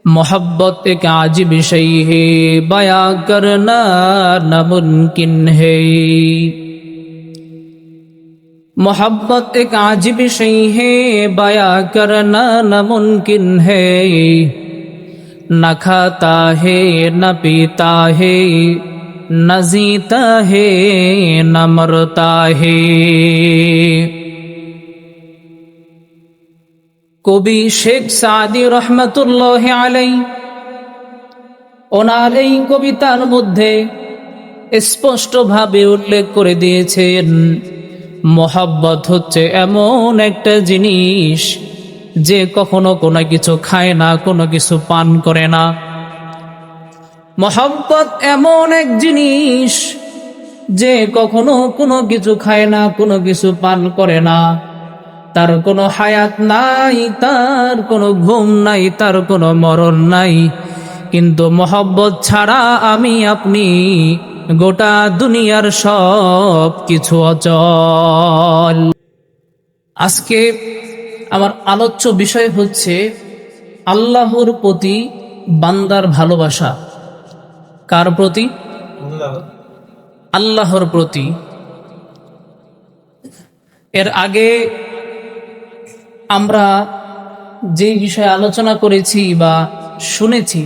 मोहब्बत एक अजीब शै है, बयां करना नामुमकिन है। मोहब्बत एक अजीब शै है, बयां करना नामुमकिन है। न खाता है न पीता है, न जीता है न मरता है। কবি শেখ সাদি রহমতুল্লাহ আলাই ওনার এই কবিতার মধ্যে স্পষ্টভাবে উল্লেখ করে দিয়েছেন, মোহাব্বত হচ্ছে এমন একটা জিনিস যে কখনো কোনো কিছু খায় না, কোনো কিছু পান করে না। মোহাব্বত এমন এক জিনিস যে কখনো কোনো কিছু খায় না, কোনো কিছু পান করে না। তার কোনো হায়াত নাই, তার কোনো ঘুম নাই, তার কোনো মরণ নাই। কিন্তু মোহব্বত ছাড়া আমি আপনি গোটা দুনিয়ার সব কিছু অচল। আজকে আমার আলোচ্য বিষয় হচ্ছে আল্লাহর প্রতি বান্দার ভালোবাসা। কার প্রতি? আল্লাহর প্রতি। এর আগে আমরা যে বিষয়ে আলোচনা করেছি বা শুনেছি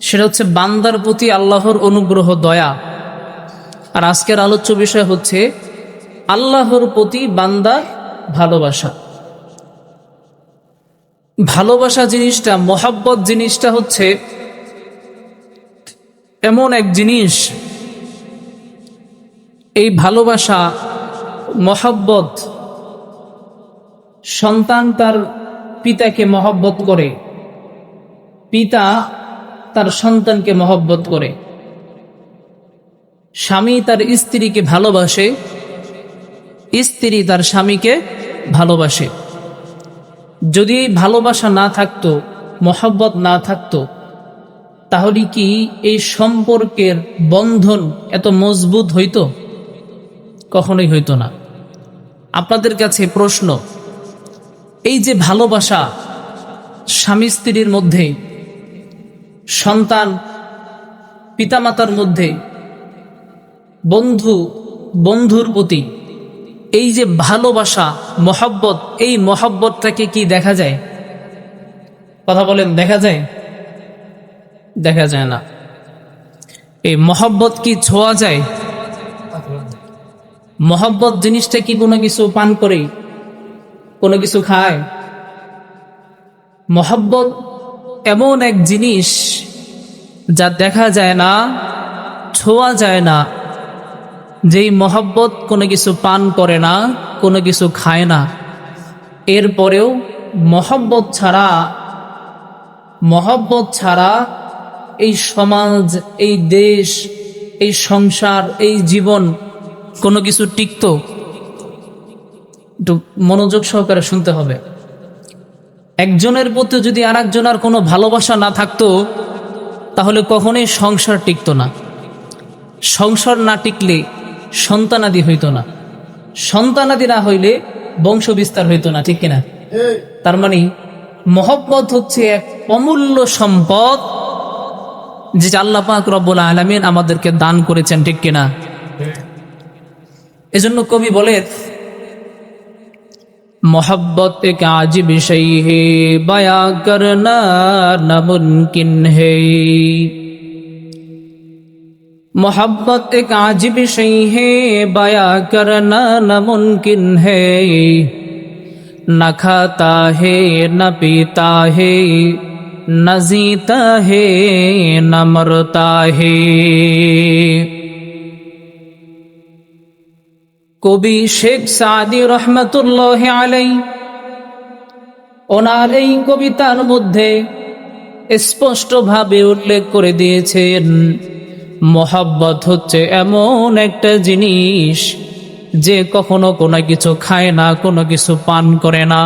সেটা হচ্ছে বান্দার প্রতি আল্লাহর অনুগ্রহ, দয়া। আর আজকের আলোচ্য বিষয় হচ্ছে আল্লাহর প্রতি বান্দার ভালোবাসা। ভালোবাসা জিনিসটা, মোহাব্বত জিনিসটা হচ্ছে এমন এক জিনিস, এই ভালোবাসা মোহাব্বত, সন্তান তার পিতাকে মহব্বত করে, পিতা তার সন্তানকে মহব্বত করে, স্বামী তার স্ত্রীকে ভালোবাসে, স্ত্রী তার স্বামীকে ভালোবাসে। যদি এই ভালোবাসা না থাকতো, মহব্বত না থাকতো, তাহলে কি এই সম্পর্কের বন্ধন এত মজবুত হইতো? কখনোই হইতো না। আপনাদের কাছে প্রশ্ন, এই যে ভালোবাসা স্বামী স্ত্রীর মধ্যে, সন্তান পিতামাতার মধ্যে, বন্ধু বন্ধুর প্রতি, এই যে ভালোবাসা মহব্বত, এই মহব্বতটাকে কি দেখা যায়? কথা বলেন, দেখা যায়? দেখা যায় না। এই মহব্বত কি ছোঁয়া যায়? মহব্বত জিনিসটা কি কোনো কিছু পান করে, কোনো কিছু খায়? মহব্বত এমন এক জিনিস যা দেখা যায় না, ছোঁয়া যায় না। যেই মহব্বত কোনো কিছু পান করে না, কোনো কিছু খায় না, এরপরেও মহব্বত ছাড়া এই সমাজ, এই দেশ, এই সংসার, এই জীবন কোনো কিছু টিকতো? একটু মনোযোগ সহকারে শুনতে হবে। একজনের প্রতি যদি আরেকজনের কোনো ভালোবাসা না থাকতো, তাহলে কখনোই সংসার টিকতো না। সংসার না টিকলে সন্তানাদি হইতো না, সন্তানাদি না হইলে বংশ বিস্তার হইতো না, ঠিক কিনা? তার মানে মহব্বত হচ্ছে এক অমূল্য সম্পদ, যে আল্লাহ পাক রব্বুল আলামিন আমাদেরকে দান করেছেন, ঠিক কিনা? এজন্য কবি বলে, मोहब्बत एक अजीब शै है, बयां करना नामुमकिन है। मोहब्बत एक अजीब शै है, बयां करना नामुमकिन है। न खाता है न पीता है, न जीता है न मरता है। কবি শেখ সাদি রহমতুল্লাহ আলাই ওনার এই কবিতার মধ্যে স্পষ্টভাবে উল্লেখ করে দিয়েছেন, মোহাব্বত হচ্ছে এমন একটা জিনিস যে কখনো কোনো কিছু খায় না, কোনো কিছু পান করে না।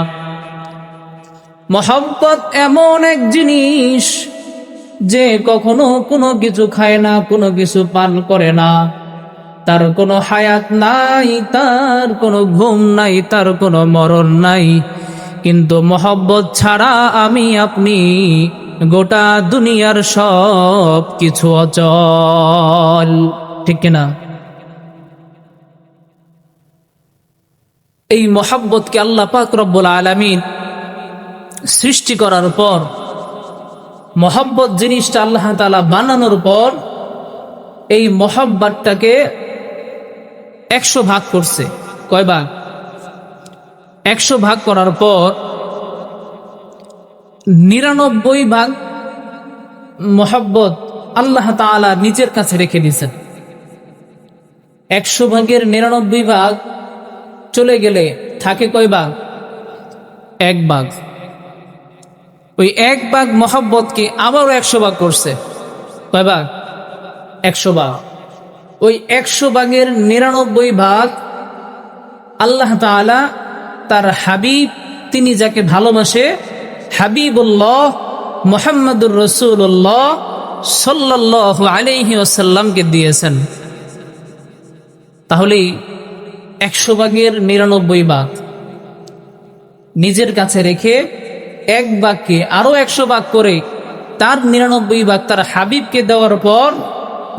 মোহাব্বত এমন এক জিনিস যে কখনো কোনো কিছু খায় না, কোনো কিছু পান করে না। তার কোনো হায়াত নাই, তার কোনো ঘুম নাই, তার কোনো মরণ নাই। কিন্তু মহব্বত ছাড়া আমি আপনি গোটা দুনিয়ার সব কিছু অচল। ঠিক কিনা? এই মহাব্বতকে আল্লাহ পাক রব্বুল আলামিন সৃষ্টি করার পর, মহাব্বত জিনিসটা আল্লাহ তাআলা বানানোর পর এই মহাব্বতটাকে 100 ভাগ করছে। কয় ভাগ? 100 ভাগ করার পর 99 ভাগ মহাব্বত আল্লাহ তাআলা নিজের কাছে রেখে দিয়েছেন। 100 ভাগের 99 ভাগ চলে গেলে থাকে কয় ভাগ? 1 ভাগ। ওই 1 ভাগ মহাব্বতকে আবারও 100 ভাগ করছে। কয় ভাগ? 100 ভাগ। ওই 100 ভাগের 99 ভাগ আল্লাহ তাআলা তার হাবিব, তিনি যাকে ভালোবাসে, হাবিবুল্লাহ মুহাম্মদুর রাসূলুল্লাহ সাল্লাল্লাহু আলাইহি ওয়াসাল্লামকে দিয়েছেন। তাহলে 100 ভাগের 99 ভাগ নিজের কাছে রেখে 1 ভাগকে আরো 100 ভাগ করে তার 99 ভাগ তার হাবিবকে দেওয়ার পর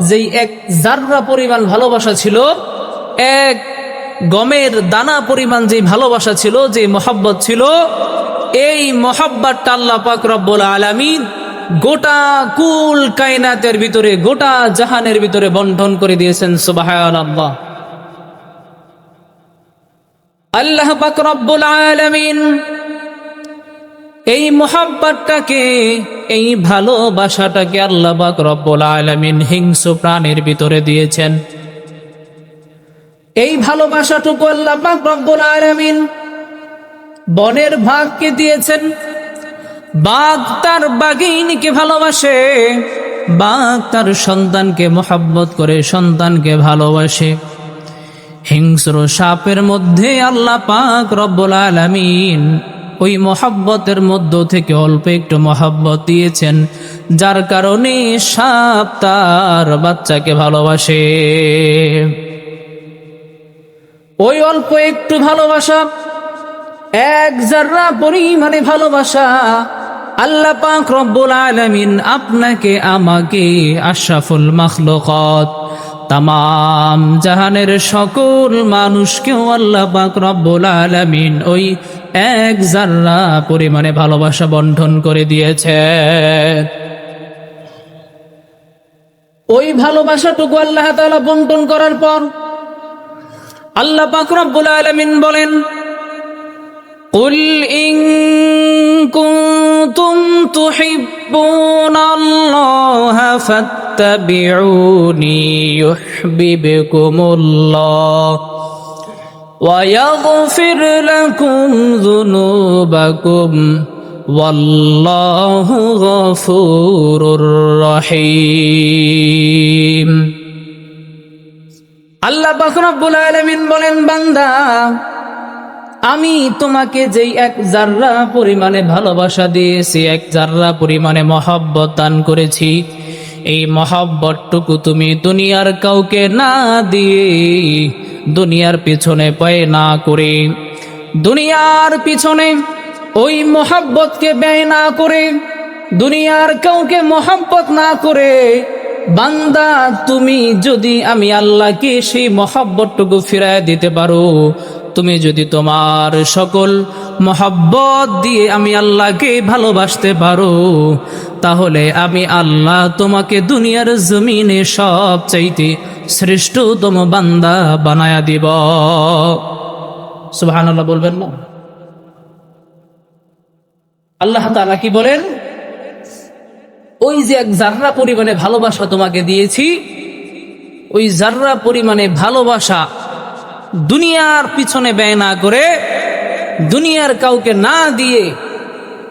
যেই 1 জাররা পরিমাণ ভালোবাসা ছিল, 1 গমের দানা পরিমাণ যে ভালোবাসা ছিল, যে মহব্বত ছিল, এই মহব্বতটা আল্লাহ পাক রব্বুল আলামিন গোটা কুল কায়নাতের ভিতরে, গোটা জাহানের ভিতরে বন্টন করে দিয়েছেন। সুবহানাল্লাহ। আল্লাহ পাক রব্বুল আলামিন এই মহব্বতটাকে, এই ভালোবাসাটাকে আল্লাহ পাক রব্বুল আলামিন হিংস্র প্রাণের ভিতরে দিয়েছেন। এই ভালোবাসাটুকু আল্লাহ পাক রব্বুল আলামিন বনের ভাগকে দিয়েছেন। বাঘ তার বাঘিনীকে ভালোবাসে, বাঘ তার সন্তানকে মহব্বত করে, সন্তানকে ভালোবাসে। হিংস্র সাপের মধ্যে আল্লাহ পাক রব্বুল আলামিন ওই মহব্বতের মধ্য থেকে অল্প একটু মহব্বত দিয়েছেন, যার কারণে সাপ তার বাচ্চাকে ভালোবাসে। ওই অল্প একটু ভালোবাসা, 1 জাররা পরিমাণে ভালোবাসা আল্লাহ পাক রব্বুল আলামিন আপনাকে, আমাকে, আশরাফুল মাখলুকাত, তামাম জাহানের সকল মানুষকেও আল্লাহ পাক রব্বুল আলামিন ওই 1 জাররা পরিমাণে ভালোবাসা বন্টন করে দিয়েছে। ওই ভালোবাসাটুকু আল্লাহ তাআলা বন্টন করার পর আল্লাহ পাক রব্বুল আলামিন বলেন, قل إن كنتم تحبون الله فاتبعوني يحببكم الله ويغفر لكم ذنوبكم والله غفور رحيم। আল্লাহ পাক রব্বুল আলামিন বলেন, বান্দা, আমি তোমাকে যেই 1 জাররা পরিমাণে ভালোবাসা দিয়েছি, 1 জাররা পরিমাণে মহব্বত দান করেছি, এই মহব্বতটুকু তুমি দুনিয়ার কাউকে না দিয়ে, দুনিয়ার পিছনে ব্যয় না করে, দুনিয়ার পিছনে ওই মহব্বতকে ব্যয় না করে, দুনিয়ার কাউকে মহব্বত না করে, বান্দা তুমি যদি আমি আল্লাহকে সেই মহব্বতটুকু ফিরায় দিতে পারো, তুমি যদি তোমার সকল মহব্বত দিয়ে আমি আল্লাহকে ভালোবাসতে পারো, তাহলে আমি আল্লাহ তোমাকে দুনিয়ার জমিনে সবচাইতে শ্রেষ্ঠতম বান্দা বানায়া দিব। সুবহানাল্লাহ বলবেন না? আল্লাহ তাআলা কি বলেন? ওই যে 1 জাররা পরিমাণে ভালোবাসা তোমাকে দিয়েছি, ওই জাররা পরিমাণে ভালোবাসা দুনিয়ার পিছনে ব্যয় না করে, দুনিয়ার কাউকে না দিয়ে,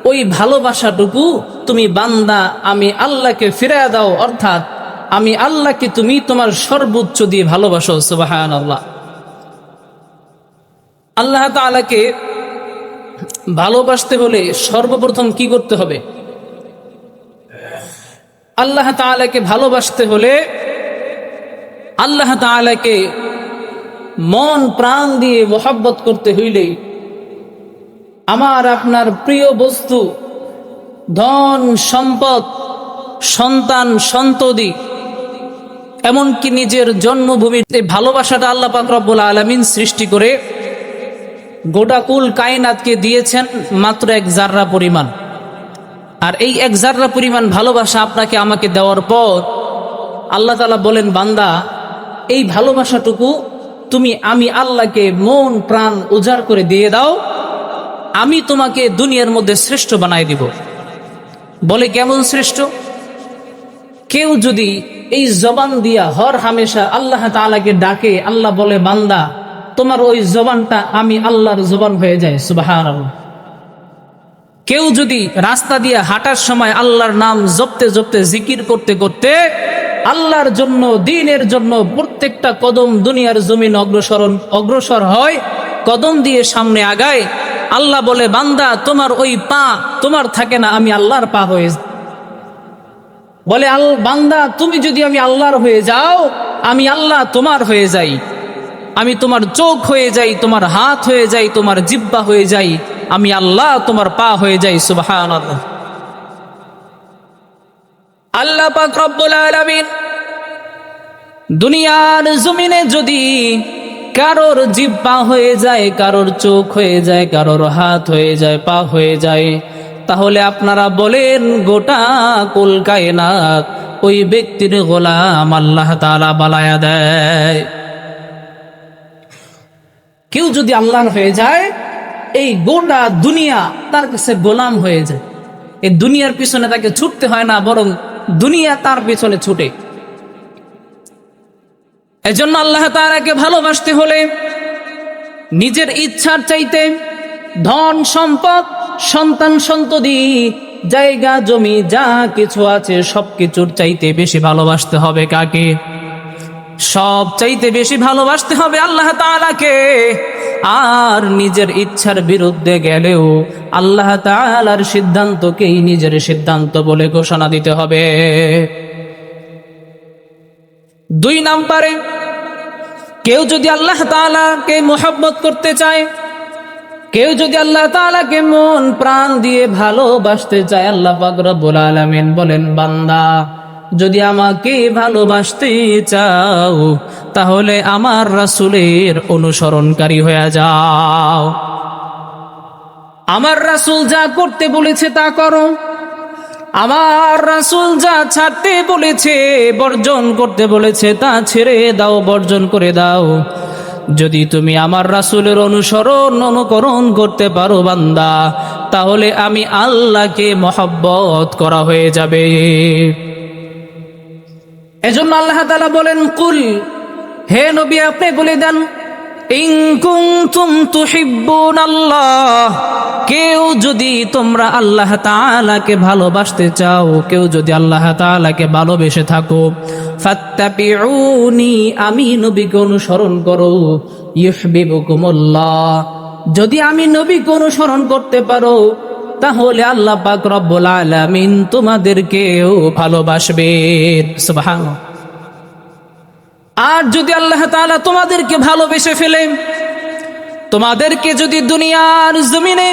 ওই ভালোবাসাটুকু তুমি বান্দা আমি আল্লাহকে ফিরিয়ে দাও, অর্থাৎ আমি আল্লাহকে তুমি তোমার সর্বোচ্চ দিয়ে ভালোবাসো। সুবহানাল্লাহ। আল্লাহ তাআলাকে ভালোবাসতে হলে সর্বপ্রথম কি করতে হবে? আল্লাহ তাআলাকে ভালোবাসতে হলে আল্লাহ তাআলাকে মন প্রাণ দিয়ে মহব্বত করতে হইলে আমার আপনার প্রিয় বস্তু ধন সম্পদ, সন্তান সন্ততি, এমনকি নিজের জন্মভূমির এই ভালোবাসাটা আল্লাহ পাক রব্বুল আলামিন সৃষ্টি করে গোটা কুল কায়নাতকে দিয়েছেন মাত্র এক জাররা পরিমাণ। আর এই এক জাররা পরিমাণ ভালোবাসা আপনাকে আমাকে দেওয়ার পর আল্লাহ তাআলা বলেন, বান্দা এই ভালোবাসাটুকু তুমি আমি আল্লাহকে মন প্রাণ উজাড় করে দিয়ে দাও, আমি তোমাকে দুনিয়ার মধ্যে শ্রেষ্ঠ বানাই দিব। বলে কেমন শ্রেষ্ঠ? কেউ যদি এই জবান দিয়া হর হামেশা আল্লাহ তাআলাকে ডাকে, আল্লাহ বলে বান্দা তোমার ওই জবানটা আমি আল্লাহর জবান হয়ে যায়, সুবহানাল্লাহ। কেউ যদি রাস্তা দিয়ে হাঁটার সময় আল্লাহর নাম জপতে জপতে জিকির করতে করতে আল্লাহর জন্য দ্বীনের জন্য প্রত্যেকটা কদম দুনিয়ার জমিন অগ্রসর হয়, কদম দিয়ে সামনে আগায়, আল্লাহ বলে বান্দা তোমার ওই পা তোমার থাকে না, আমি আল্লাহর পা হয়ে যাই। বলে বান্দা তুমি যদি আমি আল্লাহর হয়ে যাও, আমি আল্লাহ তোমার হয়ে যাই, আমি তোমার চোখ হয়ে যাই, তোমার হাত হয়ে যাই, তোমার জিহ্বা হয়ে যাই, আমি আল্লাহ তোমার পা হয়ে যাই, সুবহানাল্লাহ। আল্লাহ পাক রব্বুল আলামিন দুনিয়ার জমিনে যদি কারোর জিহ্বা হয়ে যায়, কারোর চোখ হয়ে যায়, কারোর হাত হয়ে যায়, পা হয়ে যায়, তাহলে আপনারা বলেন গোটা কুল কায়নাত ওই ব্যক্তির গোলাম আল্লাহ তাআলা বানায়া দেয়। কেউ যদি আল্লাহর হয়ে যায়, এই গোটা দুনিয়া তার কাছে গোলাম হয়ে যায়। এই দুনিয়ার পিছনে তাকে ছুটতে হয় না, বরং দুনিয়া তার পিছনে ছুটে। এজন্য আল্লাহ তাআলাকে ভালোবাসতে হলে নিজের ইচ্ছার চাইতে ধন সম্পদ, সন্তান সন্ততি, জায়গা জমি যা কিছু আছে সবকিছুর চাইতে বেশি ভালোবাসতে হবে কাকে? সব চাইতে বেশি ভালোবাসতে হবে আল্লাহ তাআলাকে। আর নিজের ইচ্ছার বিরুদ্ধে গেলেও আল্লাহ তাআলার সিদ্ধান্তকেই নিজের সিদ্ধান্ত বলে ঘোষণা দিতে হবে। 2 নম্বরে, কেউ যদি আল্লাহ তাআলাকে মুহাব্বত করতে চায়, কেউ যদি আল্লাহ তাআলাকে মন প্রাণ দিয়ে ভালোবাসতে চায়, আল্লাহ পাক রব্বুল আলামিন বলেন বান্দা যদি আমাকে ভালোবাসতে চাও তাহলে আমার রাসূলের অনুসরণকারী হয়ে যাও। আমার রাসূল যা করতে বলেছে তা করো, আমার রাসূল যা ছাড়তে বলেছে, বর্জন করতে বলেছে তা ছেড়ে দাও, বর্জন করে দাও। যদি তুমি আমার রাসূলের অনুকরণ করতে পারো বান্দা, তাহলে আমি আল্লাহকে মহব্বত করা হয়ে যাবে। এজন্য আল্লাহ তাআলা বলেন, কুল, হে নবী আপনি বলে দেন, ইন কুনতুম তুহিব্বুনাল্লাহ, কেউ যদি তোমরা আল্লাহ তাআলাকে ভালোবাসতে চাও, কেউ যদি আল্লাহ তাআলাকে ভালোবেসে থাকো, ফাত্তাবিউনি, আমি নবীকে অনুসরণ করো, ইউহিব্বুকুমুল্লাহ, যদি আমি নবীকে অনুসরণ করতে পারো তাহলে আল্লাহ পাক রব্বুল আলামিন তোমাদেরকেও ভালোবাসবেন, সুবহানাল্লাহ। আর যদি আল্লাহ তাআলা তোমাদেরকে ভালোবেসে ফেলে, তোমাদেরকে যদি দুনিয়ার জমিনে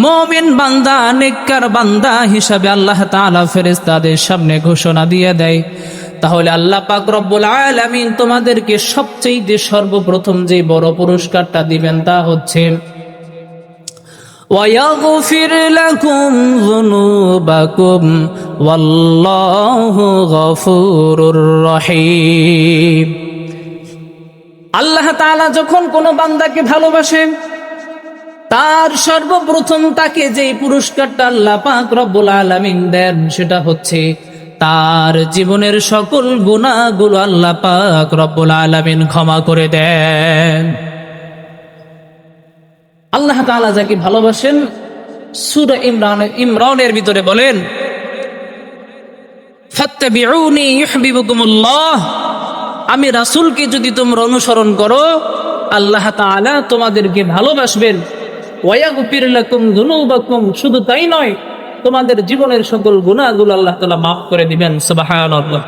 মুমিন বান্দা, নেককার বান্দা হিসাবে আল্লাহ তাআলা ফেরেশতাদের সামনে ঘোষণা দিয়ে দেয়, তাহলে আল্লাহ পাক রব্বুল আলামিন তোমাদেরকে সবচেয়ে সর্বপ্রথম যে বড় পুরস্কারটা দিবেন তা হচ্ছে وَيَغْفِرْ لَكُمْ ذُنُوبَكُمْ وَاللَّهُ غَفُورٌ رَّحِيمٌ। আল্লাহ তাআলা যখন কোনো বান্দাকে ভালোবাসেন, তার সর্বপ্রথম তাকে যে পুরস্কারটা আল্লাহ পাক রব্বুল আলামিন দেন সেটা হচ্ছে তার জীবনের সকল গুনাহগুলো আল্লাহ পাক রব্বুল আলামিন ক্ষমা করে দেন। আল্লাহ তাআলা যাকে ভালোবাসেন, সূরা ইমরানের ভিতরে বলেন, ফাত্তাবিউনি ইউহিব্বুকুমুল্লাহ, আমি রাসূলকে যদি তোমরা অনুসরণ করো আল্লাহ তাআলা তোমাদেরকে ভালোবাসবেন, ওয়া ইয়াগফির লাকুম যুনুবাকুম, শুধু তাই নয় তোমাদের জীবনের সকল গুনাহগুলো আল্লাহ তাআলা মাফ করে দিবেন, সুবহানাল্লাহ।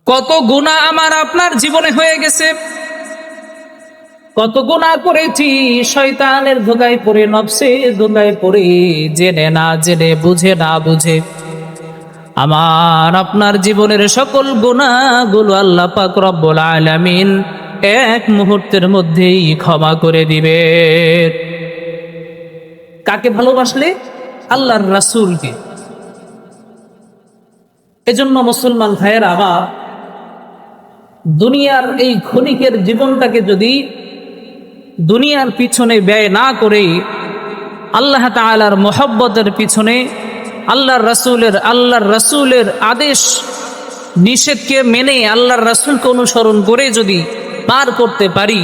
কত গুনাহ আমার আপনার জীবনে হয়ে গেছে, কত গুনাহ করেছি, শয়তানের ধোঁকায় পড়ে, নফসের ধোঁকায় পড়ে, জেনে না জেনে, বুঝে না বুঝে আমার আপনার জীবনের সকল গুনাহগুলো আল্লাহ পাক রব্বুল আলামিন এক মুহূর্তের মধ্যেই ক্ষমা করে দিবে। কাকে ভালোবাসলে? আল্লাহর রাসূলকে। এজন্য মুসলমান ভাইয়েরা আমার, দুনিয়ার এই ক্ষণিকের জীবনটাকে যদি দুনিয়ার পিছনে ব্যয় না করে আল্লাহ তাআলার মহব্বতের পিছনে, আল্লাহর রাসূলের আদেশ নিষেধকে মেনে আল্লাহর রাসূলকে অনুসরণ করে যদি পার করতে পারি,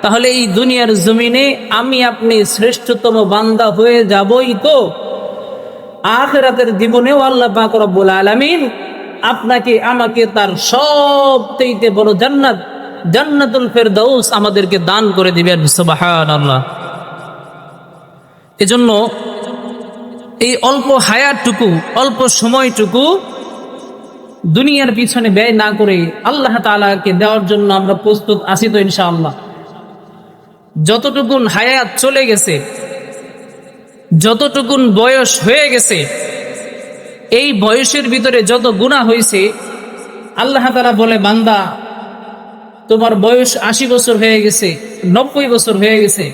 তাহলে এই দুনিয়ার জমিনে আমি আপনি শ্রেষ্ঠতম বান্দা হয়ে যাবই। তো আখিরাতের জীবনেও আল্লাহ পাক রব্বুল আলামিন আপনাকে আমাকে তার সবথেকে বড় জান্নাত, জান্নাতুল ফেরদাউস আমাদেরকে দান করে দিবেন। সুবহানাল্লাহ। এজন্য এই অল্প হায়াতটুকু, অল্প সময়টুকু দুনিয়ার পিছনে ব্যয় না করে আল্লাহ তাআলাকে দেওয়ার জন্য আমরা প্রস্তুত আছি তো ইনশাআল্লাহ। যতটুকুন হায়াত চলে গেছে, যতটুকুন বয়স হয়ে গেছে, এই বয়সের ভিতরে যত গুনাহ হয়েছে, আল্লাহ তাআলা বলে, বান্দা তোমার বয়স 80 বছর হয়ে গেছে, 90 বছর হয়ে গেছে,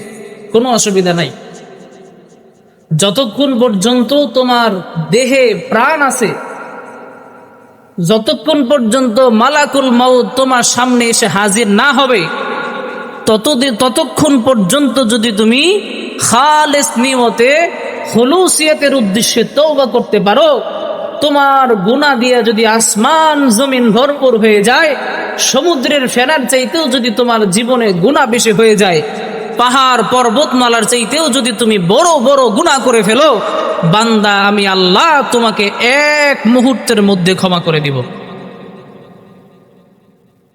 কোনো অসুবিধা নাই। যতক্ষণ পর্যন্ত তোমার দেহে প্রাণ আছে, যতক্ষণ পর্যন্ত মালাকুল মাউত তোমার সামনে এসে হাজির না হবে, ততক্ষণ পর্যন্ত যদি তুমি খালেস নিয়তে, খুলুসিয়তের উদ্দেশ্যে তওবা করতে পারো, তোমার গুনাহ দিয়ে যদি আসমান জমিন ভরপুর হয়ে যায়, সমুদ্রের ফেনার চাইতেও যদি তোমার জীবনে গুনাহ বেশি হয়ে যায়, পাহাড় পর্বতমালার চাইতেও যদি তুমি বড় বড় গুনাহ করে ফেলো, বান্দা আমি আল্লাহ তোমাকে এক মুহূর্তের মধ্যে ক্ষমা করে দিব।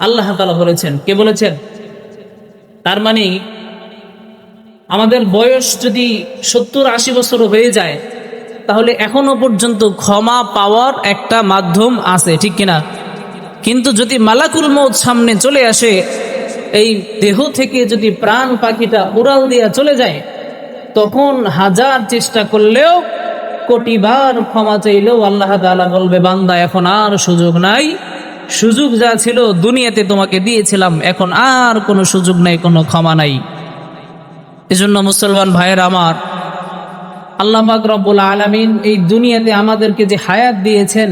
আল্লাহ তাআলা বলেছেন। কে বলেছেন? তার মানে আমাদের বয়স যদি 70-80 বছর হয়ে যায়, তাহলে এখনো পর্যন্ত ক্ষমা পাওয়ার একটা মাধ্যম আছে, ঠিক কিনা? কিন্তু যদি মালাকুল মউত সামনে চলে আসে, এই দেহ থেকে যদি প্রাণ পাখিটা উড়াল দিয়া চলে যায়, তখন হাজার চেষ্টা করলেও, কোটিবার ক্ষমা চাইলেও আল্লাহ তাআলা বলবে, বান্দা এখন আর সুযোগ নাই, সুযোগ যা ছিল দুনিয়াতে তোমাকে দিয়েছিলাম, এখন আর কোনো সুযোগ নাই, কোনো ক্ষমা নাই। এজন্য মুসলমান ভাইয়ের আমার, আল্লাহ পাক রব্বুল আলামিন এই দুনিয়াতে আমাদেরকে যে হায়াত দিয়েছেন,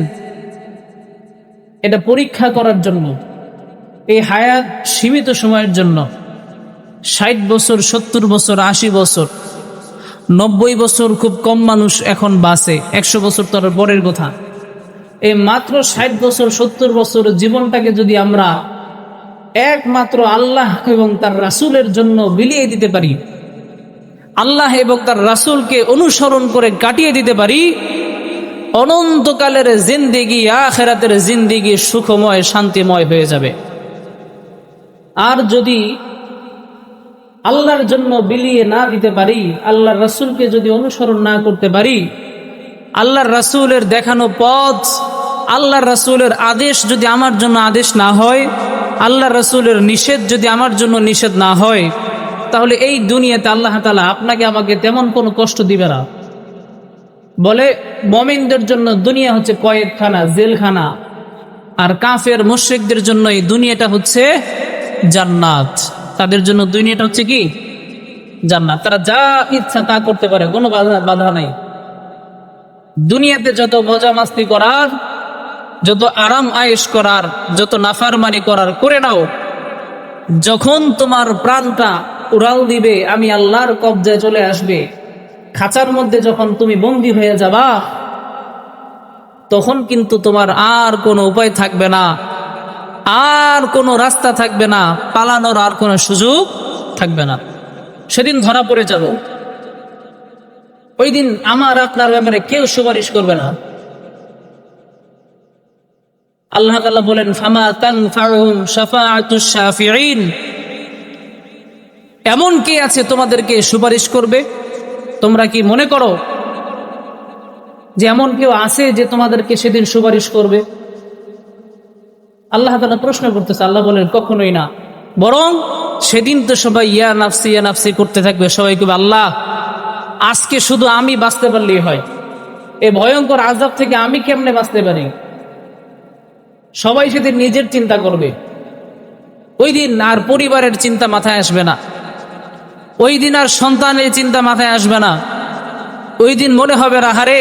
এটা পরীক্ষা করার জন্য। এই হায়াত সীমিত সময়ের জন্য। 60 বছর, 70 বছর, 80 বছর, 90 বছর খুব কম মানুষ এখন বাঁচে, 100 বছর তার পরের কথা। এই মাত্র 60 বছর 70 বছর জীবনটাকে যদি আমরা একমাত্র আল্লাহ এবং তার রাসূলের জন্য বিলিয়ে দিতে পারি, আল্লাহ এবং তার রাসূলকে অনুসরণ করে কাটিয়ে দিতে পারি, অনন্তকালের জিন্দেগি, আখিরাতের জিন্দেগি সুখময়, শান্তিময় হয়ে যাবে। আর যদি আল্লাহর জন্য বিলিয়ে না দিতে পারি, আল্লাহর রাসূলকে যদি অনুসরণ না করতে পারি, আল্লাহর রাসূলের দেখানো পথ, আল্লাহর রাসূলের আদেশ যদি আমার জন্য আদেশ না হয়, আল্লাহর রাসূলের নিষেধ যদি আমার জন্য নিষেধ না হয়, তাহলে এই দুনিয়াতে আল্লাহ তাআলা আপনাকে আমাকে তেমন কোনো কষ্ট দিবে না। বলে মুমিনদের জন্য দুনিয়া হচ্ছে কয়েদখানা, জেলখানা, আর কাফের মুশরিকদের জন্য এই দুনিয়াটা হচ্ছে জান্নাত। তাদের জন্য দুনিয়াটা হচ্ছে কি? জান্নাত। তারা যা ইচ্ছা তা করতে পারে, কোনো বাধা নাই। দুনিয়াতে যত মজা মাস্তি করার, যত আরাম আয়েশ করার, যত নাফরমানি করার করে নাও। যখন তোমার প্রাণটা উড়াল দিবে, আমি আল্লাহর কবজায় চলে আসবে, খাঁচার মধ্যে যখন তুমি বন্দী হয়ে যাবা, তখন কিন্তু তোমার আর কোনো উপায় থাকবে না, আর কোনো রাস্তা থাকবে না, পালানোর আর কোনো সুযোগ থাকবে না। সেদিন ধরা পড়ে যাব। ওই দিন আমার আপনার ব্যাপারে কেউ সুপারিশ করবে না। আল্লাহ তাআলা বলেন, ফামা তানফাউহুম শাফাআতুশ শাফিঈন। এমন কে আছে তোমাদেরকে সুপারিশ করবে? তোমরা কি মনে করো যে এমন কেউ আছে যে তোমাদেরকে সেদিন সুপারিশ করবে? আল্লাহ তাআলা প্রশ্ন করতেছে। আল্লাহ বলেন, কখনোই না, বরং সেদিন তো সবাই ইয়া নাফসি করতে থাকবে। সবাই কবে, আল্লাহ আজকে শুধু আমি বাঁচতে পারলেই হয়, এ ভয়ঙ্কর আযাব থেকে আমি কেমনে বাঁচতে পারি। সবাই সেদিন নিজের চিন্তা করবে। ওই দিন আর পরিবারের চিন্তা মাথায় আসবে না, ওই দিন আর সন্তানের চিন্তা মাথায় আসবে না। ওই দিন মনে হবে, আহারে